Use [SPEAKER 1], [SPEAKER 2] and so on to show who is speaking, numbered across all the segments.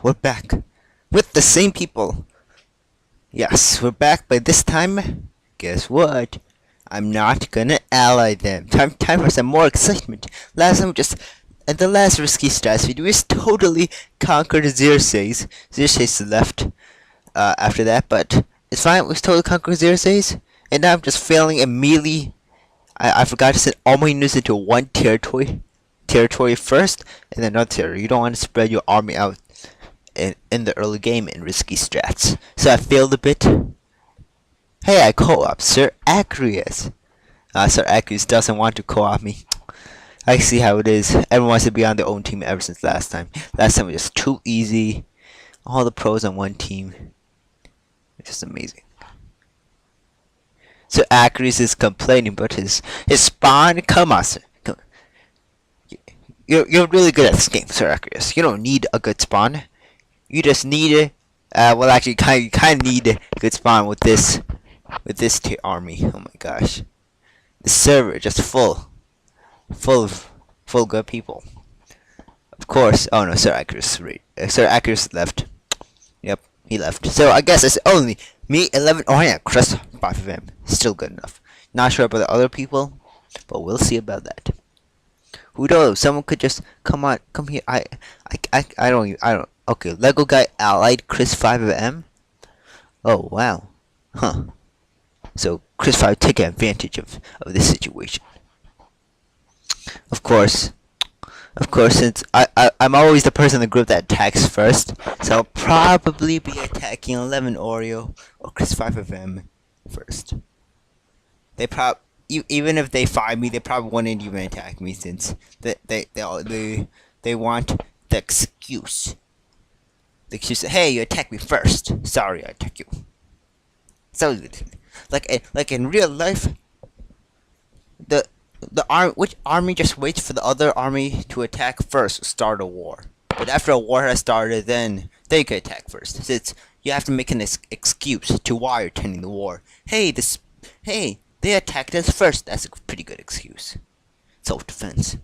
[SPEAKER 1] we're back with the same people. Yes, we're back, but this time, guess what? I'm not gonna ally them. Time for some more excitement. Last time and the last Risky Strats video is totally conquered Xerxes. Xerxes left after that, but it's fine. We totally conquered Xerxes, and now I'm just failing immediately. I forgot to send all my units into one territory first, and then another territory. You don't want to spread your army out in the early game in Risky Strats. So I failed a bit. Hey, I co-op Sir Acreus. Sir Acreus doesn't want to co-op me. I see how it is. Everyone wants to be on their own team ever since last time. Last time was just too easy. All the pros on one team. It's just amazing. So Acreus is complaining about his spawn. Come on, sir. Come on. You're really good at this game, Sir Acreus. You don't need a good spawn. You just need it. Well, actually, you kind of need a good spawn with this army. Oh my gosh, the server just full of good people. Of course. Oh no, Sir Acreus left. Yep, he left. So I guess it's only me, 11. Oh yeah, Chris, 5 of them. Still good enough. Not sure about the other people, but we'll see about that. Who knows? Someone could just come here. I don't. Okay, Lego guy allied Chris 5 of M. Oh wow, huh? So Chris 5 take advantage of this situation. Of course, since I'm always the person in the group that attacks first, so I'll probably be attacking 11 Oreo or Chris 5 of M first. They even if they find me, they probably wouldn't even attack me since they want the excuse. The excuse, hey, you attack me first. Sorry, I attack you. So like in real life, which army just waits for the other army to attack first, start a war. But after a war has started, then they can attack first. Since you have to make an excuse to why you're attending the war. Hey, they attacked us first. That's a pretty good excuse. Self-defense.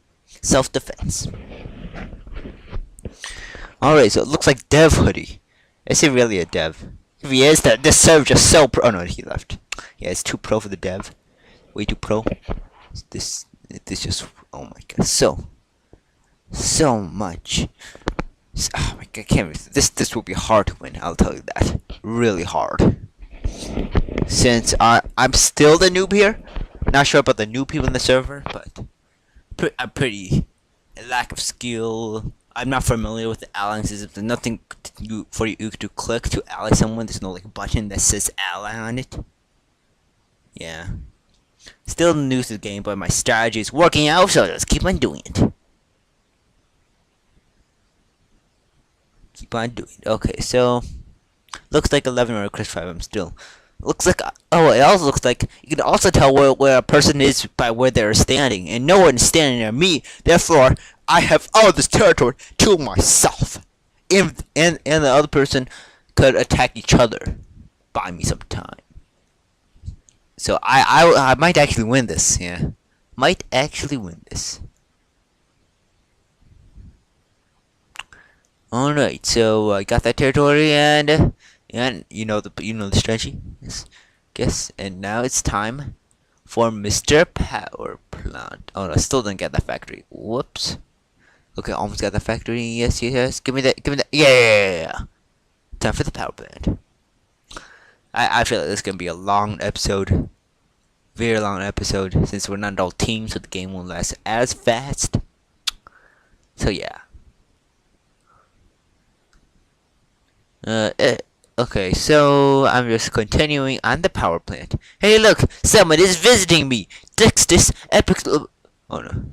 [SPEAKER 1] Alright, so it looks like Dev Hoodie. Is he really a dev? If he is, this server just so pro. Oh no, he left. Yeah, it's too pro for the dev. Way too pro. This just, oh my god, so much. Oh my god, I can't. This will be hard to win. I'll tell you that. Really hard. Since I'm still the noob here. Not sure about the new people in the server, but I'm pretty lack of skill. I'm not familiar with the allying system. There's nothing for you to click to ally someone. There's no like button that says ally on it. Yeah. Still new to the game, but my strategy is working out, so let's keep on doing it. Okay, so looks like 11 or Chris 5. I'm still. Looks like, oh, it also looks like you can also tell where a person is by where they're standing, and no one's standing near me. Therefore, I have all this territory to myself, and the other person could attack each other. Buy me some time. So I might actually win this. Yeah, might actually win this. All right, so I got that territory and you know the strategy. Yes, and now it's time for Mr. Power Plant. Oh no, I still didn't get that factory. Whoops. Okay, almost got the factory. Yes. Give me that. Yeah. Time for the power plant. I feel like this is gonna be a long episode. Very long episode since we're not all teams, so the game won't last as fast. So yeah. Okay, so I'm just continuing on the power plant. Hey, look, someone is visiting me. This epic. Oh no.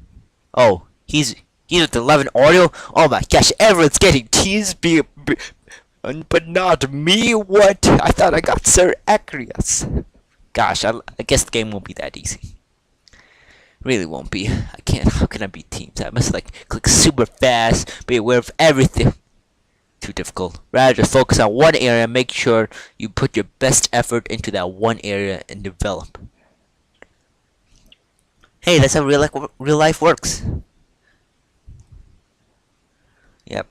[SPEAKER 1] Oh, he's with 11 Oreo. Oh my gosh, everyone's getting teased, but not me. What? I thought I got Sir Acreus. Gosh, I guess the game won't be that easy. Really won't be. I can't. How can I beat teams? I must like click super fast, be aware of everything. Too difficult. Rather just focus on one area. Make sure you put your best effort into that one area and develop. Hey, that's how real life works. Yep.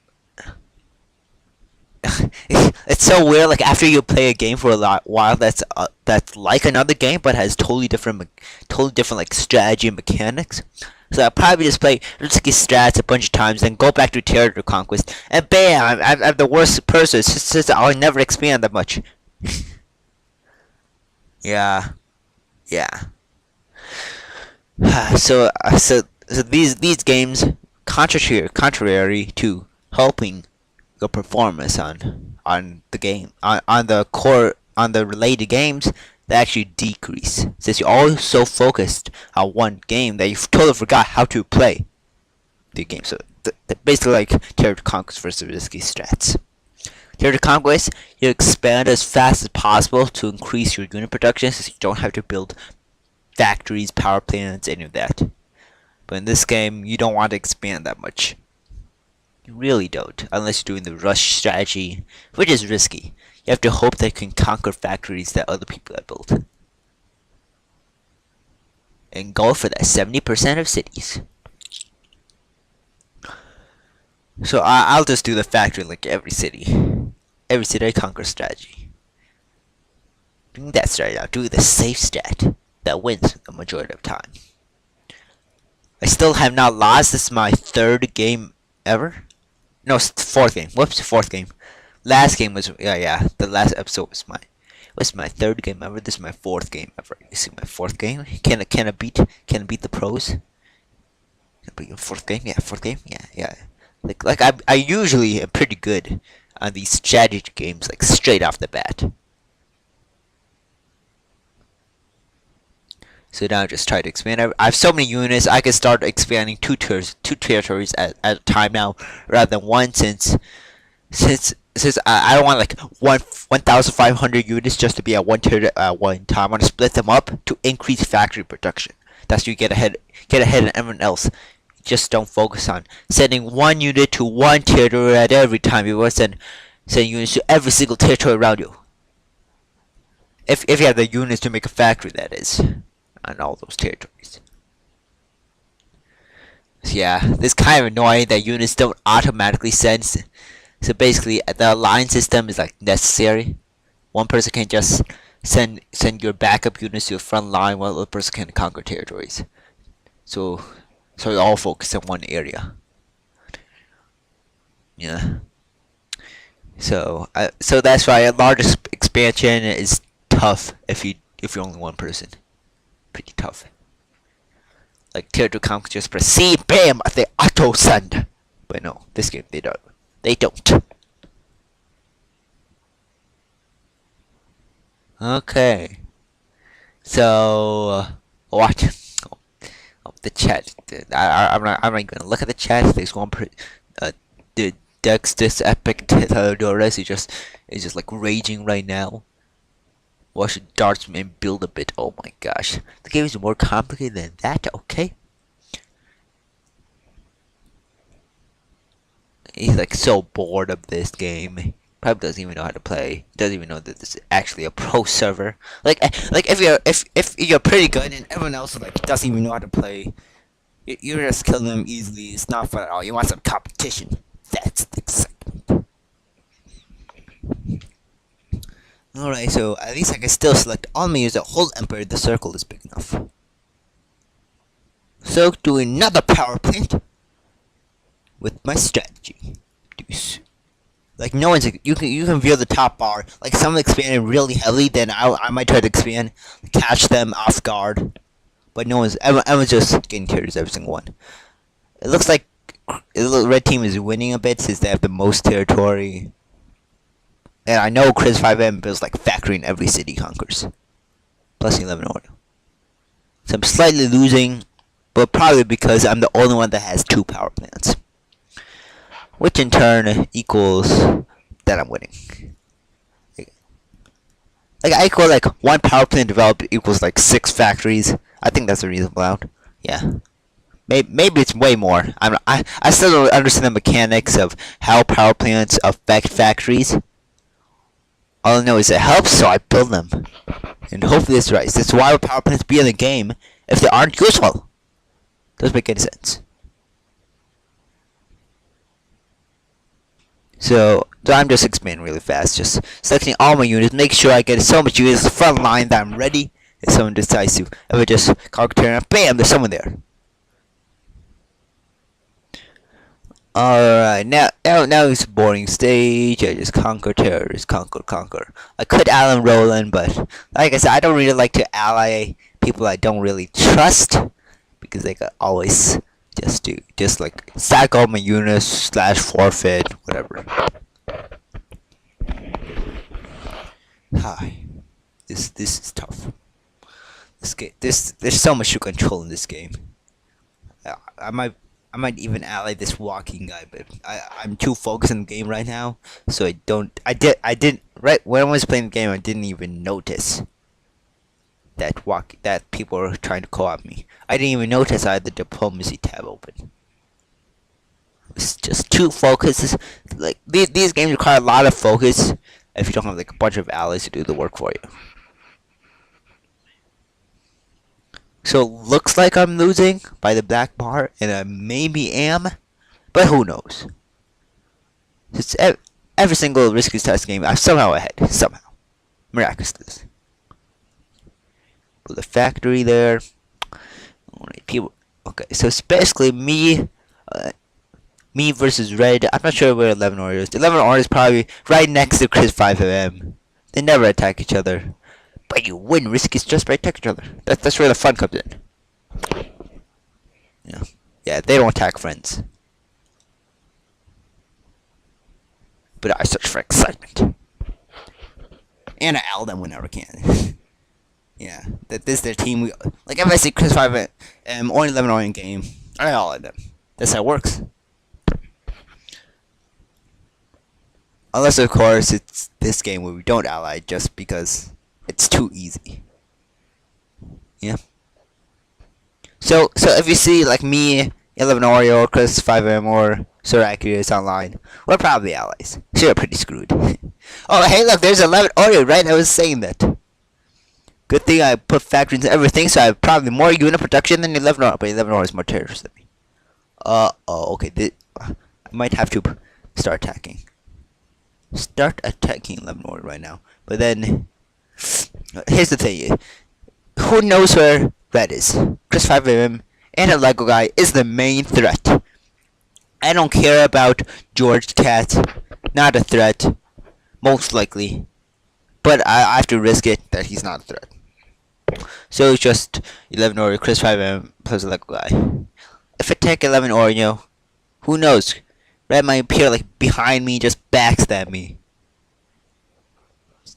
[SPEAKER 1] it's so weird. Like after you play a game for a while, that's like another game, but has totally different like strategy and mechanics. So I'll probably just play Risky Strats a bunch of times, then go back to Territory Conquest, and bam! I'm the worst person. It's just I'll never expand that much. Yeah, yeah. So these games, contrary to helping your performance on the game on the core on the related games, they actually decrease since you're all so focused on one game that you totally forgot how to play the game. So basically like Territory Conquest versus Risky Strats. Territory Conquest, you expand as fast as possible to increase your unit production since you don't have to build factories, power plants, any of that. But in this game, you don't want to expand that much. You really don't, unless you're doing the rush strategy, which is risky. You have to hope that you can conquer factories that other people have built. And go for that 70% of cities. So I'll just do the factory like every city. Every city I conquer strategy. Doing that strategy, I'll do the safe strat that wins the majority of time. I still have not lost. This is my third game ever. No, fourth game. Whoops, fourth game. Last game was yeah. The last episode was my third game ever. This is my fourth game ever. You see my fourth game? Can I beat the pros? Can I beat your fourth game? Yeah, fourth game. Yeah. Like I usually am pretty good on these strategy games, like straight off the bat. So now just try to expand. I have so many units, I can start expanding two territories at a time now, rather than one. Since I don't want like 1,500 units just to be at one territory at one time. I want to split them up to increase factory production. That's you get ahead of everyone else. Just don't focus on sending one unit to one territory at every time. You want to send units to every single territory around you. If you have the units to make a factory, that is. On all those territories. So yeah, this kind of annoying that units don't automatically send. So basically, the alliance system is like necessary. One person can just send your backup units to the front line, while the other person can conquer territories. So you all focus in one area. Yeah. So that's why a large expansion is tough if you're only one person. Pretty tough. Like Territory Conquest, just press C, bam, they auto send. But no, this game they don't. They don't. Okay. So what? The chat. I'm not gonna look at the chat. There's one the Dexter's epic Theodorus is just like raging right now. Watch Dartsman build a bit. Oh my gosh. The game is more complicated than that, okay? He's like so bored of this game. Probably doesn't even know how to play. Doesn't even know that this is actually a pro server. Like if you're pretty good and everyone else like doesn't even know how to play, you're just killing them easily. It's not fun at all. You want some competition. That's the excitement. Alright, so at least I can still select all menus that hold Emperor. The circle is big enough. So do another power plant with my strategy. Deuce. Like no one's you can view the top bar. Like someone expanded really heavily, then I might try to expand, catch them off guard. But no one's everyone's just getting territories, every single one. It looks like the red team is winning a bit since they have the most territory. And I know Chris 5M builds like factory in every city conquers. Plus 11 order. So I'm slightly losing, but probably because I'm the only one that has 2 power plants. Which in turn equals that I'm winning. Like I equal like 1 power plant developed equals like 6 factories. I think that's a reasonable amount. Yeah. Maybe it's way more. I still don't understand the mechanics of how power plants affect factories. All I know is it helps, so I build them. And hopefully it's right. That's why would power plants be in the game if they aren't useful? Doesn't make any sense. So So I'm just expanding really fast, just selecting all my units, make sure I get so much units front line that I'm ready. If someone decides to ever just conquer Terra, bam, there's someone there. Alright, now it's a boring stage. I just conquer terrorists, conquer. I could ally Roland, but like I said, I don't really like to ally people I don't really trust, because they could always just like sack all my units / forfeit, whatever. Hi, this is tough. This game, there's so much to control in this game. I might even ally this walking guy, but I'm too focused on the game right now, so I didn't right when I was playing the game, I didn't even notice that people were trying to co-op me. I didn't even notice I had the diplomacy tab open. It's just too focused. Like these games require a lot of focus if you don't have like a bunch of allies to do the work for you. So it looks like I'm losing by the black bar, and I maybe am, but who knows? It's every single Risky Strats game, I'm somehow ahead. Somehow. Miraculously. Put the factory there. Alright, people. Okay, so it's basically me versus Red. I'm not sure where 11 Ori is. 11 Ori is probably right next to Chris 5mm. They never attack each other. But you win Risky Strats by attacking each other. That's where the fun comes in. Yeah, they don't attack friends. But I search for excitement. And I L them whenever I can. Yeah, this is their team. Like if I see Chris 5 or 11 Ori in game, I L at them. That's how it works. Unless of course it's this game where we don't ally just because it's too easy. Yeah. So if you see like me, 11 Oreo, Chris 5M, or Syracuse online, we're probably allies. So you're pretty screwed. Oh hey look, there's 11 Oreo, right? I was saying that. Good thing I put factories in everything, so I have probably more unit production than 11 Oreo, but 11 Oreo is more terrorist than me. Oh, okay. I might have to start attacking. Start attacking 11 Oreo right now. But then here's the thing. Who knows where Red is? Chris 5mm and a Lego guy is the main threat. I don't care about George Cat. Not a threat. Most likely. But I have to risk it that he's not a threat. So it's just 11 Oreo, Chris 5M plus a Lego guy. If I take 11 Oreo, who knows? Red might appear like behind me, just backstab me.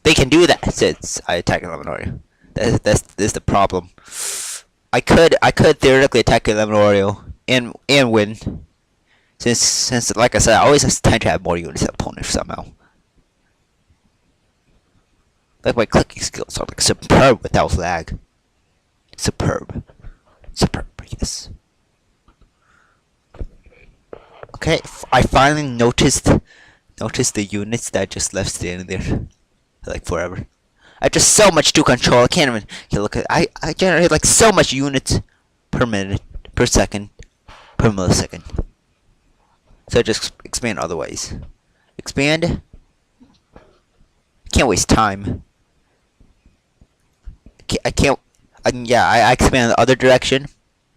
[SPEAKER 1] They can do that since I attack 11 Oreo. That's the problem. I could theoretically attack 11 Oreo and win. Since like I said, I always tend to have more units than opponents somehow. Like my clicking skills are like superb without lag. Superb, yes. Okay, I finally noticed the units that just left standing there, like forever. I have just so much to control. I can't even look at. I generate like so much units per minute, per second, per millisecond. So I just expand other ways. Expand. Can't waste time. I can't. Yeah, I expand the other direction.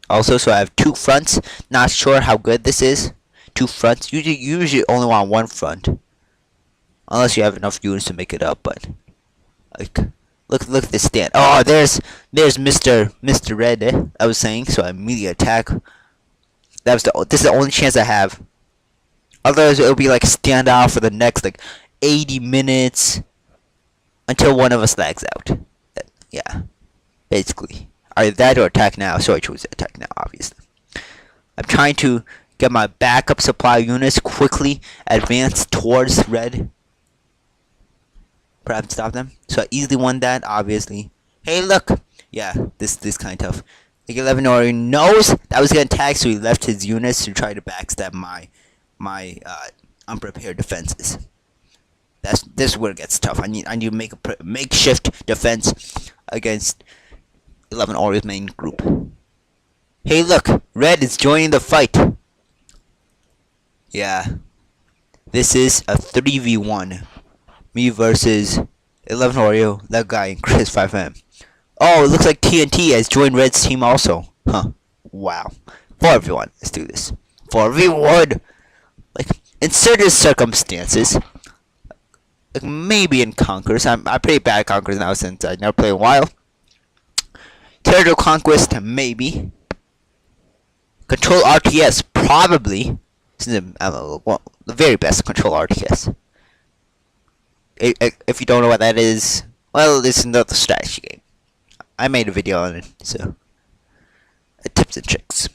[SPEAKER 1] Also, so I have 2 fronts. Not sure how good this is. 2 fronts. You usually only want 1 front, unless you have enough units to make it up. But like, look at this stand. Oh, there's Mr. Red. I was saying. So I immediately attack. This is the only chance I have. Otherwise, it'll be like standoff for the next like 80 minutes until one of us lags out. Yeah, basically. Either that or attack now. So I chose attack now, obviously. I'm trying to get my backup supply units quickly advance towards Red. Perhaps stop them. So I easily won that, obviously. Hey, look. Yeah, this kind of tough. Like 11 already knows that I was gonna attack, so he left his units to try to backstab my unprepared defenses. This is where it gets tough. I need to make a makeshift defense against 11 Orio's main group. Hey, look, Red is joining the fight. Yeah, This is a 3v1. Me versus 11 Oreo, that guy, and Chris 5M. Oh, it looks like TNT has joined Red's team also. Huh. Wow. 4v1. Let's do this. 4v1! Like, in certain circumstances, like maybe in Conquerors. I'm pretty bad at Conquerors now since I never played in a while. Territorial Conquest, maybe. Control RTS, probably. Since I'm the very best at Control RTS. If you don't know what that is, well, it's another strategy game. I made a video on it, so tips and tricks.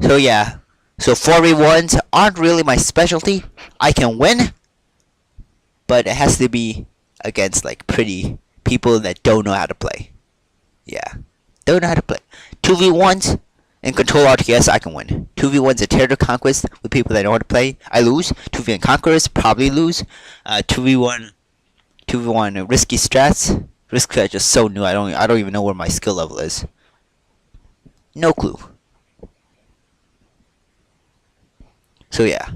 [SPEAKER 1] So yeah, so 4v1s aren't really my specialty. I can win, but it has to be against like pretty people that don't know how to play. Yeah, don't know how to play. 2v1s in Control RTS, I can win. 2v1s at Territorial Conquest with people that know how to play, I lose. 2v1 Conquerors, probably lose. 2v1 Risky Strats. Risky Strats is so new. I don't even know where my skill level is. No clue. So yeah,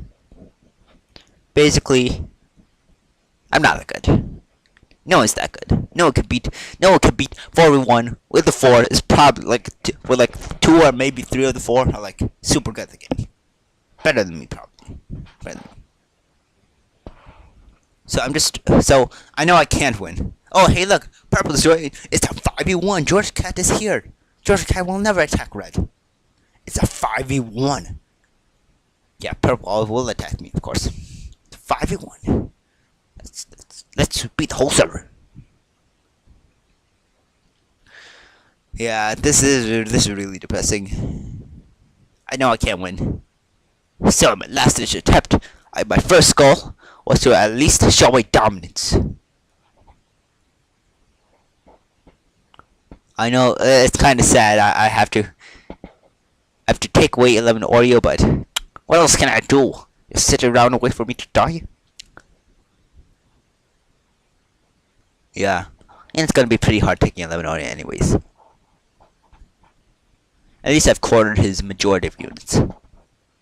[SPEAKER 1] basically, I'm not that good. No one's that good. No one can beat 4v1 with the 4 is probably like with like 2 or maybe 3 of the 4 are like super good at the game. Better than me probably. Better than me. So I know I can't win. Oh hey look, purple is right. It's a 5v1. George Cat is here. George Cat will never attack red. It's a 5v1. Yeah, purple will attack me, of course. It's 5v1. Let's beat the whole server. Yeah, this is really depressing. I know I can't win. So my last ditch attempt, my first goal was to at least show my dominance. I know it's kind of sad. I have to take away 11 Oreo, but what else can I do? Just sit around and wait for me to die? Yeah, and it's gonna be pretty hard taking 11 Oreo anyways. At least I've cornered his majority of units.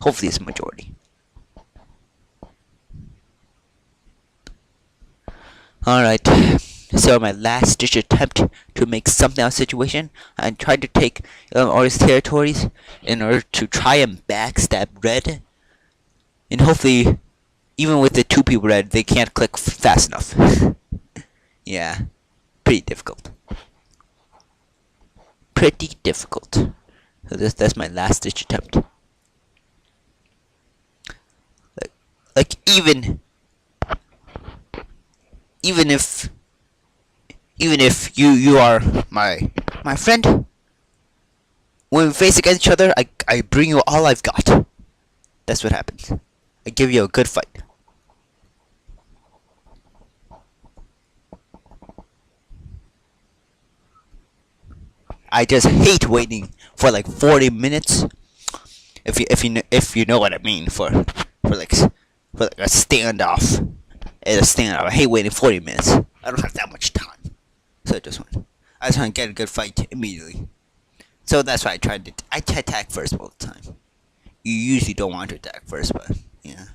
[SPEAKER 1] Hopefully it's a majority. Alright, so my last ditch attempt to make something out of the situation, I tried to take all his territories in order to try and backstab red. And hopefully, even with the 2 people red, they can't click fast enough. Yeah, pretty difficult. Pretty difficult. So that's my last ditch attempt. Like even if you are my friend, when we face against each other, I bring you all I've got. That's what happens. I give you a good fight. I just hate waiting for like 40 minutes. If you know what I mean, for a standoff. It's a standoff. I hate waiting 40 minutes. I don't have that much time. So I just want to get a good fight immediately. So that's why I attack first all the time. You usually don't want to attack first, but yeah.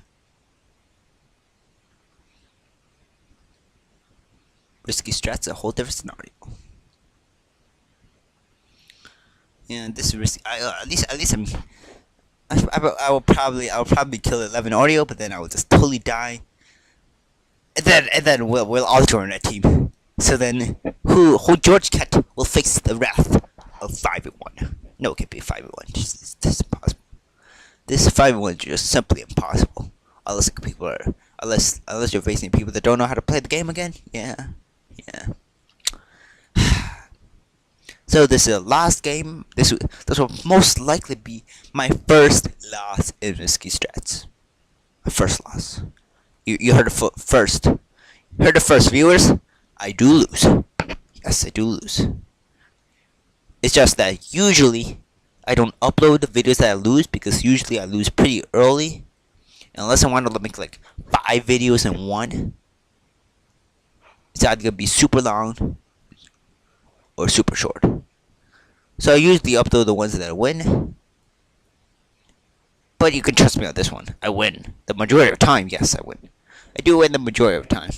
[SPEAKER 1] Risky Strats, a whole different scenario. Yeah, this is risky. At least I will probably kill 11 Oreo, but then I will just totally die. And then we'll all join that team. So then who George Cat will face the wrath of 5v1. No, it can't be 5v1. This is impossible. This 5v1 is just simply impossible. Unless you're facing people that don't know how to play the game again. Yeah. So this is the last game. This will most likely be my first loss in Risky Strats. My first loss. You heard it first. Heard it first, viewers. I do lose. Yes, I do lose. It's just that usually I don't upload the videos that I lose because usually I lose pretty early. Unless I want to make like 5 videos in one. It's either gonna be super long or super short. So I usually upload the ones that I win. But you can trust me on this one. I win. The majority of time, yes, I win. I do win the majority of time.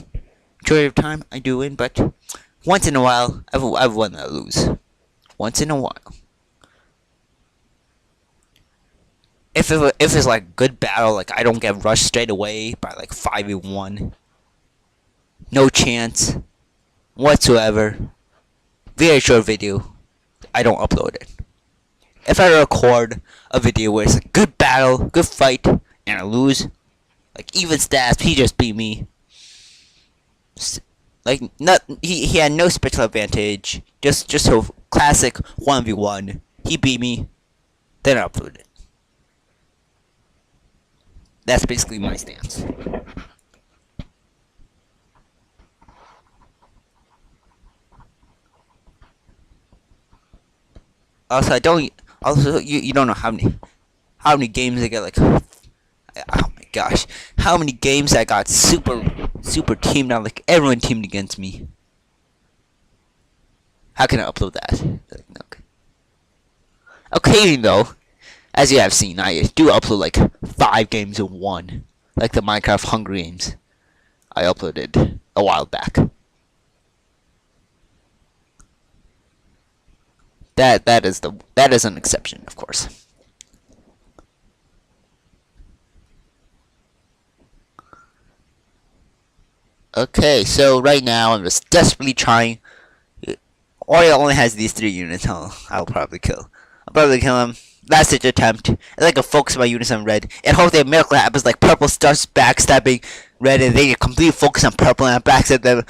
[SPEAKER 1] Majority of time, I do win, but once in a while, I've won and I lose. Once in a while. If it's like good battle, like I don't get rushed straight away by like 5v1, no chance whatsoever. Very short video. I don't upload it. If I record a video where it's a good battle, good fight, and I lose, like even stats, he just beat me. Like he had no special advantage. Just a classic 1v1. He beat me. Then I upload it. That's basically my stance. Also, I don't. Also, you don't know how many games I get. Like, oh my gosh, how many games I got super teamed out. Like everyone teamed against me. How can I upload that? Like, okay. Occasionally though, as you have seen, I do upload like 5 games in one, like the Minecraft Hunger Games I uploaded a while back. That is an exception, of course. Okay, so right now I'm just desperately trying. Oreo only has these 3 units. I'll probably kill. I'll probably kill him. Last ditch attempt. I like to focus my units on red and hope that a miracle happens. Like purple starts backstabbing red, and they completely focus on purple and I backstab them,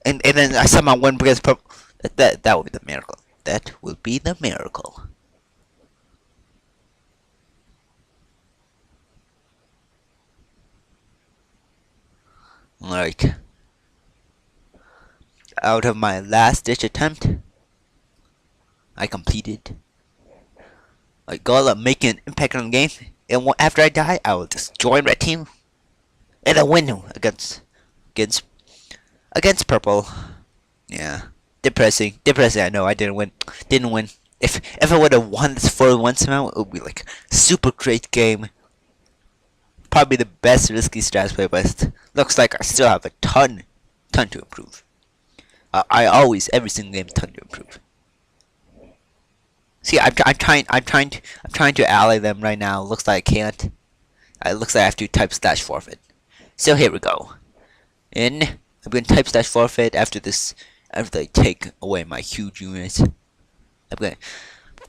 [SPEAKER 1] and then I somehow win because purple. That will be the miracle. That will be the miracle. Alright. Out of my last ditch attempt, I completed my goal of making an impact on the game. And after I die, I will just join red team and I win against purple. Yeah. Depressing. I know I didn't win. If I would have won this 4-1 somehow, it would be like super great game. Probably the best Risky Strats play, but looks like I still have a ton to improve. I always every single game ton to improve. See, I'm trying to ally them right now. Looks like I can't. It looks like I have to type / forfeit. So here we go. I'm going to type / forfeit after this. After they take away my huge units. I'm going to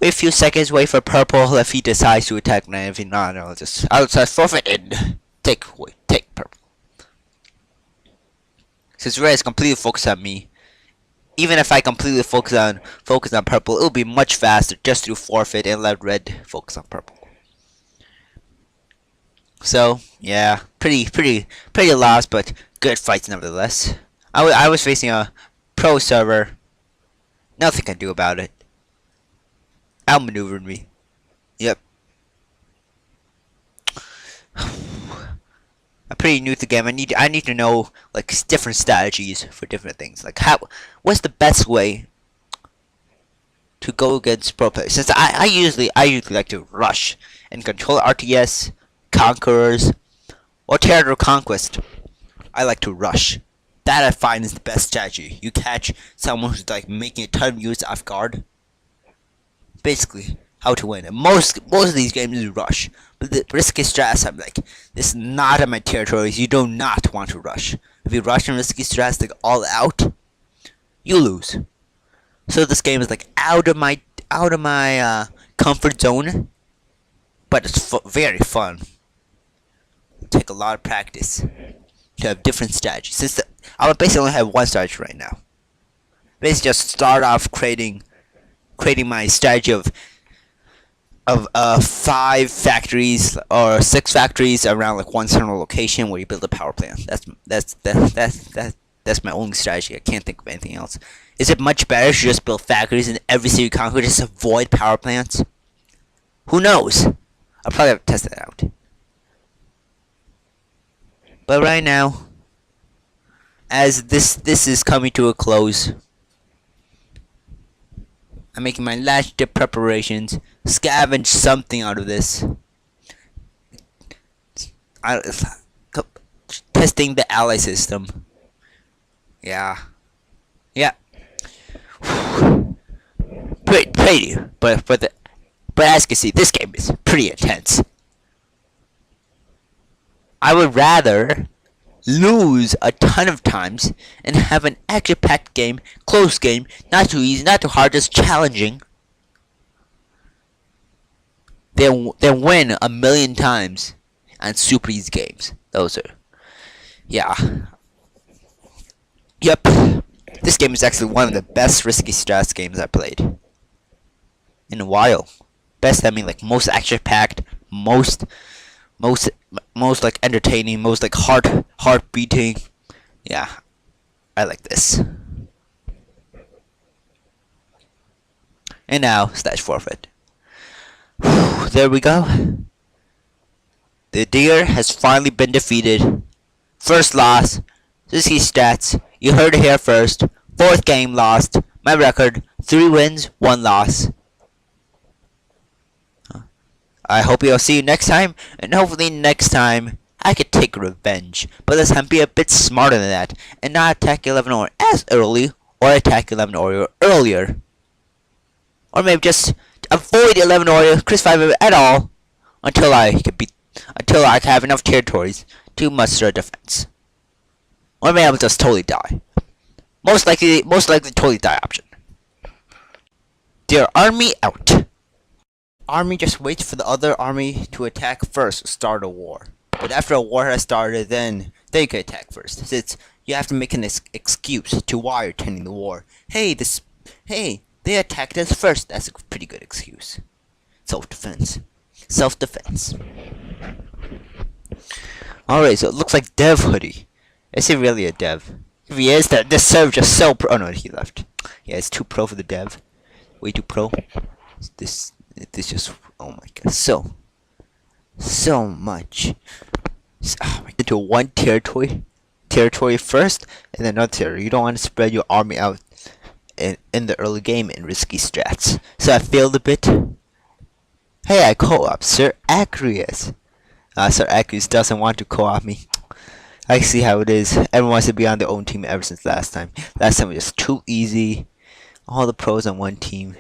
[SPEAKER 1] wait a few seconds, wait for purple. If he decides to attack me, if he not, I'll / forfeit and take purple. Since red is completely focused on me, even if I completely focus on purple, it'll be much faster just to forfeit and let red focus on purple. So yeah, pretty lost, but good fights nevertheless. I was facing a pro server. Nothing I can do about it. Outmaneuvered me. Yep. I'm pretty new to the game. I need to know like different strategies for different things. Like what's the best way to go against pro players? Since I usually like to rush and control RTS, conquerors, or territorial conquest. I like to rush. That I find is the best strategy. You catch someone who's like making a ton of units off guard. Basically, how to win. And most of these games is rush. But the Risky Strats, I'm like, this is not in my territories. You do not want to rush. If you rush in Risky Strats like all out, you lose. So this game is like out of my comfort zone, but it's very fun. Take a lot of practice to have different strategies. Since I would basically only have one strategy right now. Basically, just start off creating my strategy of 5 factories or 6 factories around like one central location where you build a power plant. That's my only strategy. I can't think of anything else. Is it much better to just build factories in every city you conquer, just avoid power plants? Who knows? I'll probably have to test that out. But right now, as this is coming to a close, I'm making my last dip preparations, scavenge something out of this. testing the ally system. Yeah. Yeah. Pretty. But as you can see, this game is pretty intense. I would rather lose a ton of times and have an action-packed game, close game, not too easy, not too hard, just challenging, than win a million times on super easy games. Those are, yeah. Yep. This game is actually one of the best Risky Strats games I played in a while. Best, I mean, like most action-packed, most like entertaining, most like heart beating. Yeah, I like this. And now slash forfeit. Whew, there we go. The deer has finally been defeated. First loss. Risky Strats. You heard it here first. Fourth game lost. My record: 3 wins, 1 loss. I hope you'll see you next time, and hopefully next time I could take revenge. But this time be a bit smarter than that, and not attack 11 or as early, or attack 11 or earlier. Or maybe just avoid 11 or Chris 5 at all, until I have enough territories to muster a defense. Or maybe I'll just totally die. Most likely totally die option. Dear army out. Army just waits for the other army to attack first, start a war. But after a war has started, then they can attack first. Since you have to make an excuse to why you're attending the war. Hey, they attacked us first. That's a pretty good excuse. Self-defense. Self-defense. Alright, so it looks like Dev Hoodie. Is he really a dev? If he is, this server just so pro. Oh no, he left. Yeah, it's too pro for the dev. Way too pro. This just, oh my god, so much. Into one territory first, and then another territory. You don't want to spread your army out in the early game in Risky Strats. So I failed a bit. Hey, I co-op Sir Acreus. Sir Acreus doesn't want to co-op me. I see how it is. Everyone wants to be on their own team ever since last time. Last time it was too easy. All the pros on one team.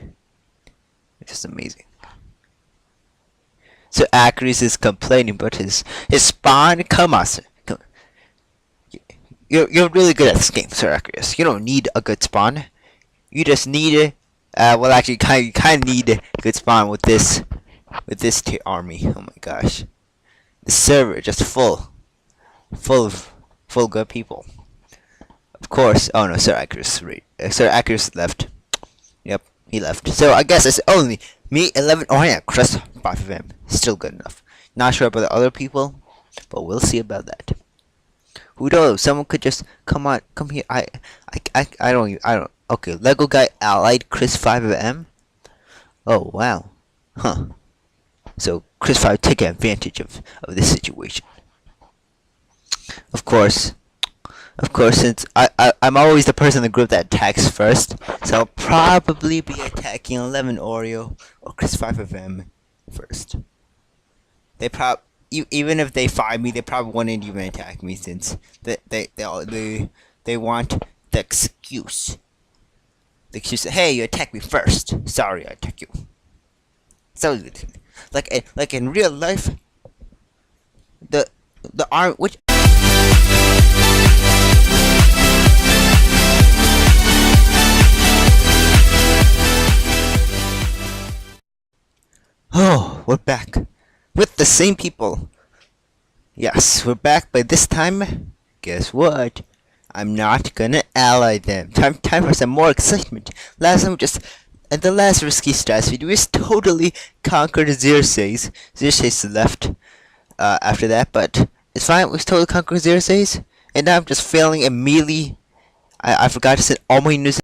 [SPEAKER 1] It's just amazing. So Acreus is complaining about his spawn. Come on, sir. Come on. You're really good at this game, Sir Acreus. You don't need a good spawn. You just need well, actually, you kind of need a good spawn with this army. Oh my gosh, the server is just full of good people. Of course. Oh no, Sir Acreus left. Yep, he left. So I guess it's only me, 11. Oh yeah, Chris 5 of him. Still good enough. Not sure about the other people, but we'll see about that. Who knows? Someone could just come here. I don't. Okay, Lego guy allied Chris 5 of M. Oh wow, huh? So Chris 5 taking advantage of this situation. Of course, since I'm always the person in the group that attacks first, so I'll probably be attacking 11 Oreo or Chris 5 of M first. They even if they find me, they probably wouldn't even attack me since they want the excuse. The excuse, hey, you attack me first. Sorry, I attack you. So like in real life, the arm which. Oh, we're back with the same people. Yes, we're back, but this time, guess what? I'm not gonna ally them. Time for some more excitement. Last time at the last Risky Strats video, we just totally conquered Xerxes. Xerxes left after that, but it's fine. We totally conquered Xerxes, and now I'm just failing immediately. I forgot to send all my units